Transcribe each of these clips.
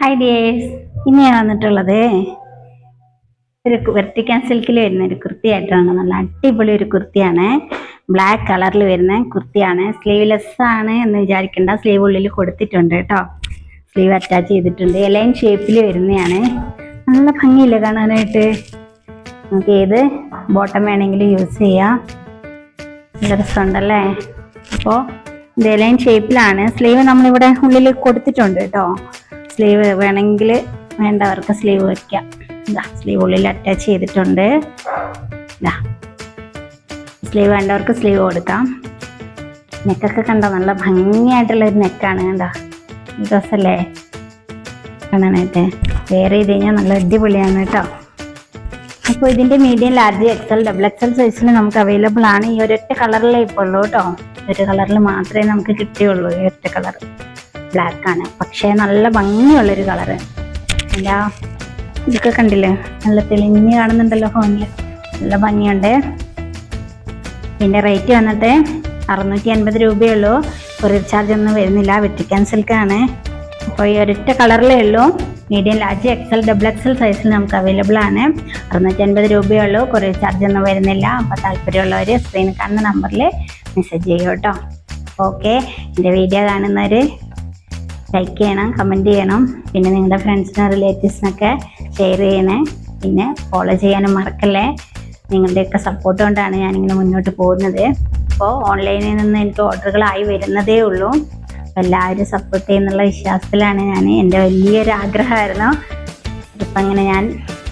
Hi dears, ഇനി ഞാൻ വന്നിട്ടുള്ളത് ഒരു വെർട്ടിക്കൽ സിൽക്കിൽ വരുന്ന ഒരു കുർത്തിയായിട്ടാണ്. നല്ല അടിപൊളി ഒരു കുർത്തിയാണ്. ബ്ലാക്ക് കളറിൽ വരുന്ന കുർത്തിയാണ്. സ്ലീവ്ലെസ് ആണ് എന്ന് വിചാരിക്കേണ്ട, സ്ലീവ് ഉള്ളിൽ കൊടുത്തിട്ടുണ്ട് കേട്ടോ. സ്ലീവ് അറ്റാച്ച് ചെയ്തിട്ടുണ്ട്. എലൈൻ ഷേപ്പിൽ വരുന്നതാണ്. നല്ല ഭംഗിയില്ല കാണാനായിട്ട്. നമുക്ക് ഏത് ബോട്ടം വേണമെങ്കിലും യൂസ് ചെയ്യാം. നല്ല രസമുണ്ടല്ലേ. അപ്പോൾ ഇത് എലൈൻ ഷേപ്പിലാണ്. സ്ലീവ് നമ്മളിവിടെ ഉള്ളിൽ കൊടുത്തിട്ടുണ്ട് കേട്ടോ. സ്ലീവ് വേണമെങ്കിൽ വേണ്ടവർക്ക് സ്ലീവ് വയ്ക്കാം. ഇതാ സ്ലീവ് ഉള്ളിൽ അറ്റാച്ച് ചെയ്തിട്ടുണ്ട്. ഇതാ സ്ലീവ് വേണ്ടവർക്ക് സ്ലീവ് കൊടുക്കാം. നെക്കൊക്കെ കണ്ടോ, നല്ല ഭംഗിയായിട്ടുള്ളൊരു നെക്കാണ്. കണ്ടോ, ഡ്രസ്സല്ലേ കാണാനായിട്ട്. വെയർ ചെയ്ത് കഴിഞ്ഞാൽ നല്ല അടിപൊളിയാണ് കേട്ടോ. അപ്പോൾ ഇതിൻ്റെ medium, large, XL, double XL സൈസിൽ നമുക്ക് അവൈലബിൾ ആണ്. ഈ ഒരൊറ്റ കളറിലേ ഇപ്പോൾ ഉള്ളൂ കേട്ടോ. ഒരു കളറിൽ മാത്രമേ നമുക്ക് കിട്ടിയുള്ളൂ. ഈ ഒറ്റ കളർ ബ്ലാക്ക് ആണ്, പക്ഷേ നല്ല ഭംഗിയുള്ളൊരു കളറ്. എന്താ ഇതൊക്കെ കണ്ടില്ലേ, നല്ല തെളിഞ്ഞ് കാണുന്നുണ്ടല്ലോ ഫോണിൽ. നല്ല ഭംഗിയുണ്ട്. ഇതിൻ്റെ റേറ്റ് വന്നിട്ട് 650 രൂപയുള്ളൂ. കൊറിയർ ചാർജ് ഒന്നും വരുന്നില്ല. വെർട്ടിക്കൽ സിൽക്കാണ്. അപ്പോൾ ഈ ഒരൊറ്റ കളറിലേ ഉള്ളൂ. Medium, large, XL, double XL സൈസിൽ നമുക്ക് അവൈലബിൾ ആണ്. 650 രൂപയുള്ളൂ. കൊറിയർ ചാർജ് ഒന്നും വരുന്നില്ല. അപ്പോൾ താല്പര്യമുള്ളവർ സ്ക്രീനിൽ കാണുന്ന നമ്പറിൽ മെസ്സേജ് ചെയ്യും കേട്ടോ. ഓക്കെ, എൻ്റെ വീഡിയോ കാണുന്നവർ ലൈക്ക് ചെയ്യണം, കമൻറ്റ് ചെയ്യണം. പിന്നെ നിങ്ങളുടെ ഫ്രണ്ട്സിനും റിലേറ്റീവ്സിനൊക്കെ ഷെയർ ചെയ്യണേ. പിന്നെ ഫോളോ ചെയ്യാനും മറക്കല്ലേ. നിങ്ങളുടെയൊക്കെ സപ്പോർട്ട് കൊണ്ടാണ് ഞാനിങ്ങനെ മുന്നോട്ട് പോകുന്നത്. അപ്പോൾ ഓൺലൈനിൽ നിന്ന് എനിക്ക് ഓർഡറുകളായി വരുന്നതേ ഉള്ളൂ. അപ്പോൾ എല്ലാവരും സപ്പോർട്ട് ചെയ്യുന്നുള്ള വിശ്വാസത്തിലാണ് ഞാൻ. എൻ്റെ വലിയൊരു ആഗ്രഹമായിരുന്നു. ഇപ്പം അങ്ങനെ ഞാൻ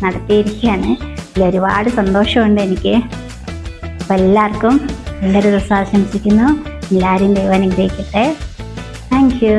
നടത്തിയിരിക്കുകയാണ്. ഇതിൽ ഒരുപാട് സന്തോഷമുണ്ട് എനിക്ക്. അപ്പോൾ എല്ലാവർക്കും നല്ലൊരു ദിവസം ആശംസിക്കുന്നു. എല്ലാവരും ദൈവം അനുഗ്രഹിക്കട്ടെ. Thank you.